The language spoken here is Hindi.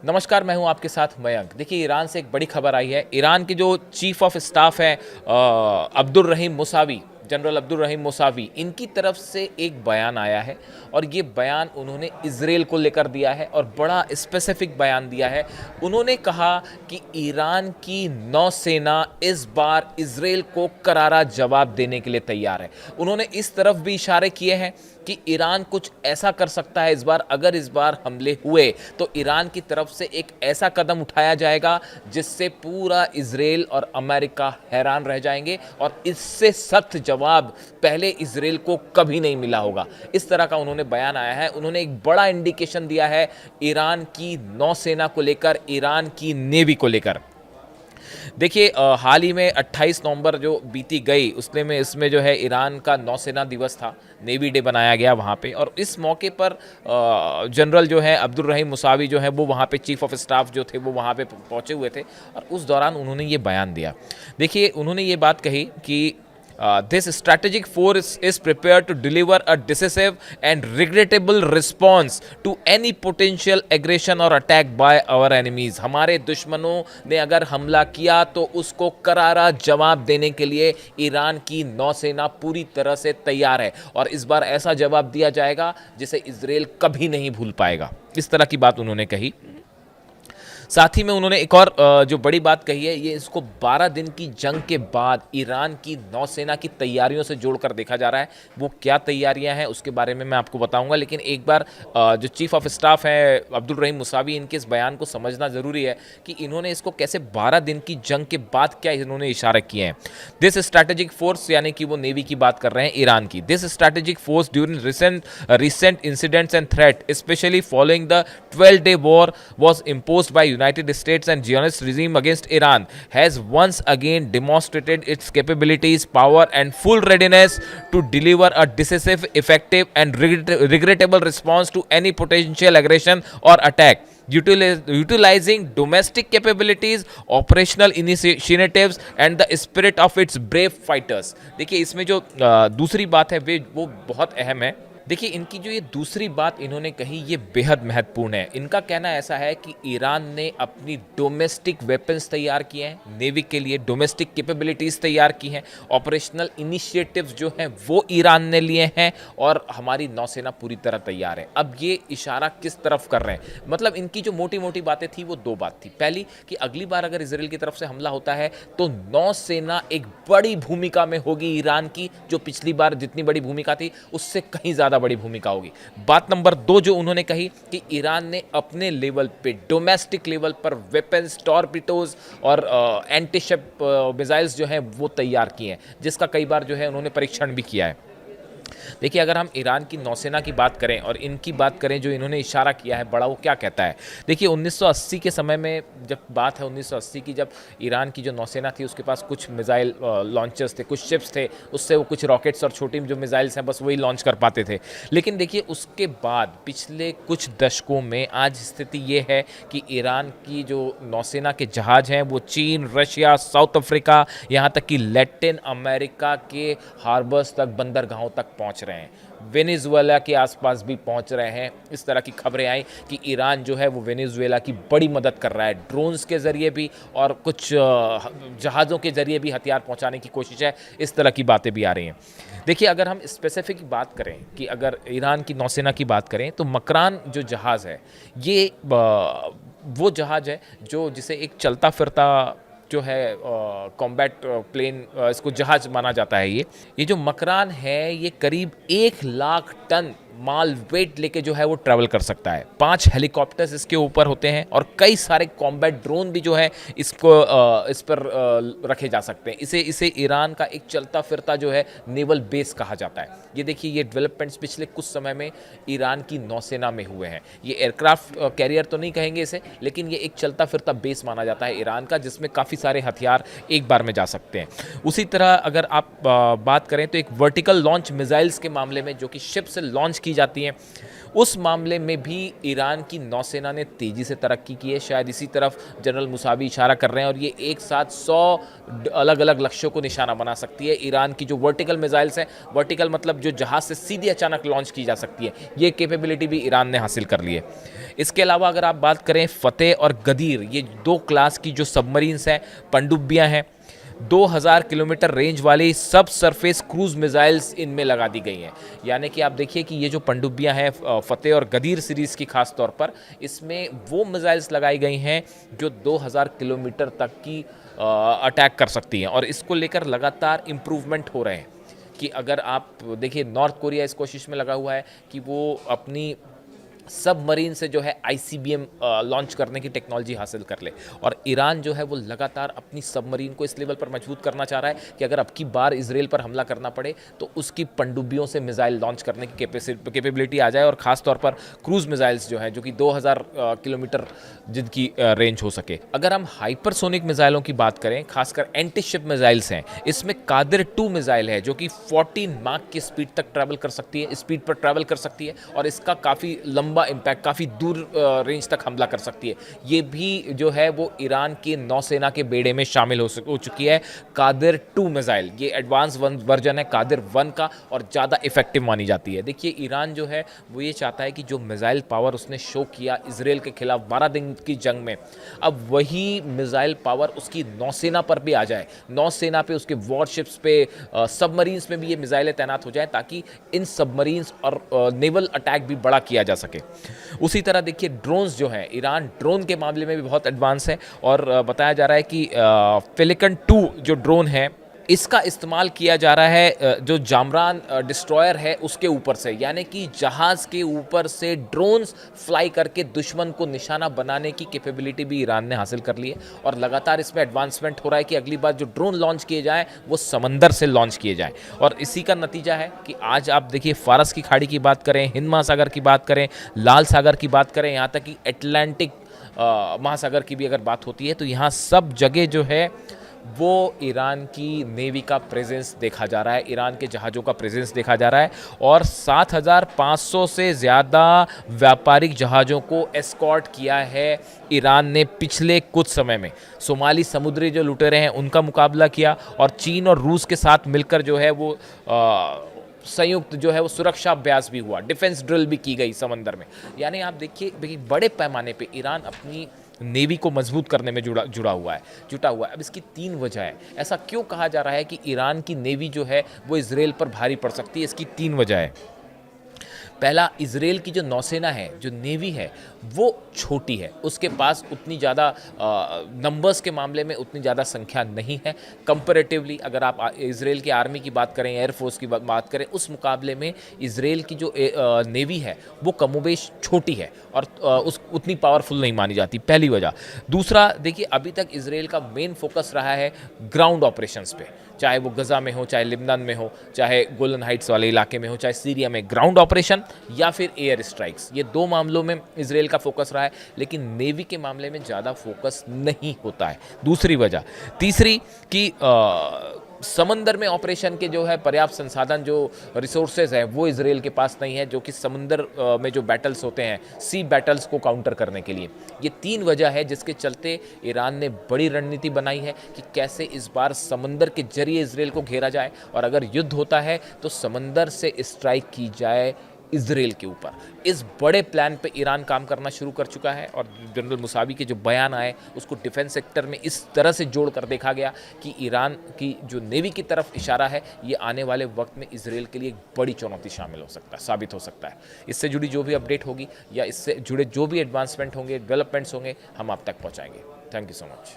नमस्कार, मैं हूं आपके साथ मयंक। देखिए, ईरान से एक बड़ी खबर आई है। ईरान के जो चीफ ऑफ स्टाफ हैं अब्दुल रहीम मुसावी, जनरल अब्दुल रहीम मुसावी, इनकी तरफ से एक बयान आया है और ये बयान उन्होंने इजराइल को लेकर दिया है और बड़ा स्पेसिफिक बयान दिया है। उन्होंने कहा कि ईरान की नौसेना इस बार इजराइल को करारा जवाब देने के लिए तैयार है। उन्होंने इस तरफ भी इशारे किए हैं कि ईरान कुछ ऐसा कर सकता है इस बार, अगर इस बार हमले हुए तो ईरान की तरफ से एक ऐसा कदम उठाया जाएगा जिससे पूरा इजराइल और अमेरिका हैरान रह जाएंगे और इससे सख्त जवाब पहले इजराइल को कभी नहीं मिला होगा। इस तरह का उन्होंने बयान आया है। उन्होंने एक बड़ा इंडिकेशन दिया है ईरान की नौसेना को लेकर, ईरान की नेवी को लेकर। देखिए, हाल ही में 28 नवंबर जो बीती गई उसमें इसमें जो है ईरान का नौसेना दिवस था, नेवी डे बनाया गया वहाँ पे। और इस मौके पर जनरल जो है अब्दुल रहीम मुसावी जो है वो वहाँ पे चीफ ऑफ स्टाफ जो थे वो वहाँ पे पहुँचे हुए थे और उस दौरान उन्होंने ये बयान दिया। देखिए, उन्होंने ये बात कही कि this strategic force is prepared to deliver a decisive and regrettable response to any potential aggression or attack by our enemies। हमारे दुश्मनों ने अगर हमला किया तो उसको करारा जवाब देने के लिए ईरान की नौसेना पूरी तरह से तैयार है और इस बार ऐसा जवाब दिया जाएगा जिसे इजराइल कभी नहीं भूल पाएगा। इस तरह की बात उन्होंने कही। साथ ही में उन्होंने एक और जो बड़ी बात कही है, ये इसको 12 दिन की जंग के बाद ईरान की नौसेना की तैयारियों से जोड़कर देखा जा रहा है। वो क्या तैयारियां हैं उसके बारे में मैं आपको बताऊंगा, लेकिन एक बार जो चीफ ऑफ स्टाफ है अब्दुल रहीम मुसावी, इनके इस बयान को समझना ज़रूरी है कि इन्होंने इसको कैसे 12 दिन की जंग के बाद क्या इन्होंने इशारे किए हैं। दिस स्ट्रैटेजिक फोर्स, यानी कि वो नेवी की बात कर रहे हैं ईरान की। This strategic force during recent incidents and threat specially following the 12-day war was imposed by United States and Zionist regime against Iran has once again demonstrated its capabilities, power and full readiness to deliver a decisive, effective and regrettable response to any potential aggression or attack, utilizing domestic capabilities, operational initiatives and the spirit of its brave fighters। देखिए, इसमें जो दूसरी बात है वो बहुत अहम है। देखिए, इनकी जो ये दूसरी बात इन्होंने कही ये बेहद महत्वपूर्ण है। इनका कहना ऐसा है कि ईरान ने अपनी डोमेस्टिक वेपन्स तैयार किए हैं, नेवी के लिए डोमेस्टिक कैपेबिलिटीज़ तैयार की हैं, ऑपरेशनल इनिशिएटिव्स जो हैं वो ईरान ने लिए हैं और हमारी नौसेना पूरी तरह तैयार है। अब ये इशारा किस तरफ कर रहे हैं, मतलब इनकी जो मोटी मोटी बातें थी वो दो बात थी। पहली कि अगली बार अगर इजराइल की तरफ से हमला होता है तो नौसेना एक बड़ी भूमिका में होगी ईरान की, जो पिछली बार जितनी बड़ी भूमिका थी उससे कहीं ज़्यादा बड़ी भूमिका होगी। बात नंबर 2 जो उन्होंने कही कि ईरान ने अपने लेवल पे, डोमेस्टिक लेवल पर वेपन्स, टॉर्पिडोज और एंटीशिप मिसाइल्स जो हैं वो तैयार किए हैं, जिसका कई बार जो है उन्होंने परीक्षण भी किया है। देखिए, अगर हम ईरान की नौसेना की बात करें और इनकी बात करें जो इन्होंने इशारा किया है बड़ा, वो क्या कहता है। देखिए, 1980 के समय में जब बात है 1980 की, जब ईरान की जो नौसेना थी उसके पास कुछ मिसाइल लॉन्चर्स थे, कुछ शिप्स थे, उससे वो कुछ रॉकेट्स और छोटी जो मिसाइल्स हैं बस वही लॉन्च कर पाते थे। लेकिन देखिए, उसके बाद पिछले कुछ दशकों में आज स्थिति ये है कि ईरान की जो नौसेना के जहाज़ हैं वो चीन, रशिया, साउथ अफ्रीका, यहाँ तक कि लैटिन अमेरिका के हार्बर्स तक, बंदरगाहों तक पहुँच रहे हैं। वेनेजुएला के आसपास भी पहुंच रहे हैं। इस तरह की खबरें आई कि ईरान जो है वो वेनेजुएला की बड़ी मदद कर रहा है, ड्रोन्स के ज़रिए भी और कुछ जहाज़ों के ज़रिए भी हथियार पहुंचाने की कोशिश है। इस तरह की बातें भी आ रही हैं। देखिए, अगर हम स्पेसिफिक बात करें कि अगर ईरान की नौसेना की बात करें तो मकरान जो जहाज़ है ये वो जहाज़ है जो जिसे एक चलता फिरता जो है कॉम्बैट प्लेन, इसको जहाज माना जाता है। ये जो मकरान है ये करीब 1 लाख टन माल वेट लेके जो है वो ट्रैवल कर सकता है। 5 हेलीकॉप्टर्स इसके ऊपर होते हैं और कई सारे कॉम्बैट ड्रोन भी जो है इस पर रखे जा सकते हैं। इसे ईरान का एक चलता फिरता जो है नेवल बेस कहा जाता है। ये देखिए, ये डेवलपमेंट्स पिछले कुछ समय में ईरान की नौसेना में हुए हैं। ये एयरक्राफ्ट कैरियर तो नहीं कहेंगे इसे, लेकिन ये एक चलता फिरता बेस माना जाता है ईरान का, जिसमें काफ़ी सारे हथियार एक बार में जा सकते हैं। उसी तरह अगर आप बात करें तो एक वर्टिकल लॉन्च मिसाइल्स के मामले में, जो कि शिप से लॉन्च की जाती हैं, उस मामले में भी ईरान की नौसेना ने तेज़ी से तरक्की की है। शायद इसी तरफ जनरल मुसावी इशारा कर रहे हैं और ये एक साथ 100 अलग अलग लक्ष्यों को निशाना बना सकती है। ईरान की जो वर्टिकल मिसाइल्स हैं, वर्टिकल मतलब जो जहाज़ से सीधी अचानक लॉन्च की जा सकती है, ये कैपेबिलिटी भी ईरान ने हासिल कर ली है। इसके अलावा अगर आप बात करें फतेह और गदीर, ये 2 क्लास की जो सबमरीन्स हैं, पनडुब्बियाँ हैं, 2000 किलोमीटर रेंज वाली सब सरफेस क्रूज मिसाइल्स इनमें लगा दी गई हैं। यानी कि आप देखिए कि ये जो पनडुब्बियां हैं फतेह और गदीर सीरीज़ की खास तौर पर, इसमें वो मिसाइल्स लगाई गई हैं जो 2000 किलोमीटर तक की अटैक कर सकती हैं और इसको लेकर लगातार इम्प्रूवमेंट हो रहे हैं। कि अगर आप देखिए नॉर्थ कोरिया इस कोशिश में लगा हुआ है कि वो अपनी सबमरीन से जो है ICBM लॉन्च करने की टेक्नोलॉजी हासिल कर ले, और ईरान जो है वो लगातार अपनी सबमरीन को इस लेवल पर मजबूत करना चाह रहा है कि अगर अब की बार इजराइल पर हमला करना पड़े तो उसकी पनडुब्बियों से मिसाइल लॉन्च करने की कैपेबिलिटी आ जाए, और ख़ास तौर पर क्रूज मिसाइल्स जो हैं जो कि 2000 किलोमीटर जिनकी रेंज हो सके। अगर हम हाइपरसोनिक मिसाइलों की बात करें, खासकर एंटी शिप मिसाइल्स हैं, इसमें कादिर 2 मिसाइल है जो कि 14 माक की स्पीड तक ट्रैवल कर सकती है, स्पीड पर ट्रैवल कर सकती है और इसका काफ़ी लंबा इंपैक्ट, काफ़ी दूर रेंज तक हमला कर सकती है। ये भी जो है वो ईरान की नौसेना के बेड़े में शामिल हो चुकी है। कादिर 2 मिसाइल, ये एडवांस वर्जन है कादिर 1 का और ज़्यादा इफेक्टिव मानी जाती है। देखिए ईरान जो है वो ये चाहता है कि जो मिसाइल पावर उसने शो किया इजराइल के खिलाफ 12 दिन की जंग में, अब वही मिसाइल पावर उसकी नौसेना पर भी आ जाए, नौसेना पे, उसके वॉरशिप्स पे, सबमरीन्स में भी ये मिसाइलें तैनात हो जाए ताकि इन सबमरीन्स और नेवल अटैक भी बड़ा किया जा सके। उसी तरह देखिए ड्रोन्स जो हैं, ईरान ड्रोन के मामले में भी बहुत एडवांस है और बताया जा रहा है कि फेलिकन 2 जो ड्रोन है इसका इस्तेमाल किया जा रहा है जो जामरान डिस्ट्रॉयर है उसके ऊपर से, यानी कि जहाज़ के ऊपर से ड्रोन्स फ्लाई करके दुश्मन को निशाना बनाने की कैपेबिलिटी भी ईरान ने हासिल कर ली है और लगातार इसमें एडवांसमेंट हो रहा है कि अगली बार जो ड्रोन लॉन्च किए जाएं वो समंदर से लॉन्च किए जाएं। और इसी का नतीजा है कि आज आप देखिए फारस की खाड़ी की बात करें, हिंद महासागर की बात करें, लाल सागर की बात करें, यहाँ तक कि अटलांटिक महासागर की भी अगर बात होती है तो यहाँ सब जगह जो है वो ईरान की नेवी का प्रेजेंस देखा जा रहा है, ईरान के जहाज़ों का प्रेजेंस देखा जा रहा है और 7500 से ज़्यादा व्यापारिक जहाज़ों को एस्कॉर्ट किया है ईरान ने पिछले कुछ समय में। सोमाली समुद्री जो लुटेरे हैं उनका मुकाबला किया और चीन और रूस के साथ मिलकर जो है वो संयुक्त जो है वो सुरक्षा अभ्यास भी हुआ, डिफेंस ड्रिल भी की गई समंदर में। यानी आप देखिए बड़े पैमाने पे ईरान अपनी नेवी को मजबूत करने में जुटा हुआ है। अब इसकी 3 वजह है। ऐसा क्यों कहा जा रहा है कि ईरान की नेवी जो है वो इजराइल पर भारी पड़ सकती है? इसकी 3 वजह है। पहला, इजराइल की जो नौसेना है, जो नेवी है, वो छोटी है, उसके पास उतनी ज़्यादा नंबर्स के मामले में उतनी ज़्यादा संख्या नहीं है कंपैरेटिवली। अगर आप इजराइल की आर्मी की बात करें, एयरफोर्स की बात करें, उस मुकाबले में इजराइल की जो नेवी है वो कमोबेश छोटी है और उतनी पावरफुल नहीं मानी जाती, पहली वजह। दूसरा, देखिए अभी तक इजराइल का मेन फोकस रहा है ग्राउंड ऑपरेशंस पे, चाहे वो गजा में हो, चाहे लिबनान में हो, चाहे गोलन हाइट्स वाले इलाके में हो, चाहे सीरिया में, ग्राउंड ऑपरेशन या फिर एयर स्ट्राइक्स, ये 2 मामलों में इजराइल का फोकस रहा है, लेकिन नेवी के मामले में ज़्यादा फोकस नहीं होता है, दूसरी वजह। तीसरी कि समंदर में ऑपरेशन के जो है पर्याप्त संसाधन, जो रिसोर्सेज हैं वो इजराइल के पास नहीं है, जो कि समुंदर में जो बैटल्स होते हैं, सी बैटल्स को काउंटर करने के लिए। ये 3 वजह है जिसके चलते ईरान ने बड़ी रणनीति बनाई है कि कैसे इस बार समंदर के जरिए इजराइल को घेरा जाए और अगर युद्ध होता है तो समंदर से स्ट्राइक की जाए इजराइल के ऊपर। इस बड़े प्लान पे ईरान काम करना शुरू कर चुका है और जनरल मुसावी के जो बयान आए उसको डिफेंस सेक्टर में इस तरह से जोड़ कर देखा गया कि ईरान की जो नेवी की तरफ इशारा है, ये आने वाले वक्त में इजराइल के लिए एक बड़ी चुनौती साबित हो सकता है। इससे जुड़ी जो भी अपडेट होगी या इससे जुड़े जो भी एडवांसमेंट होंगे, डेवलपमेंट्स होंगे, हम आप तक पहुँचाएंगे। Thank you so much.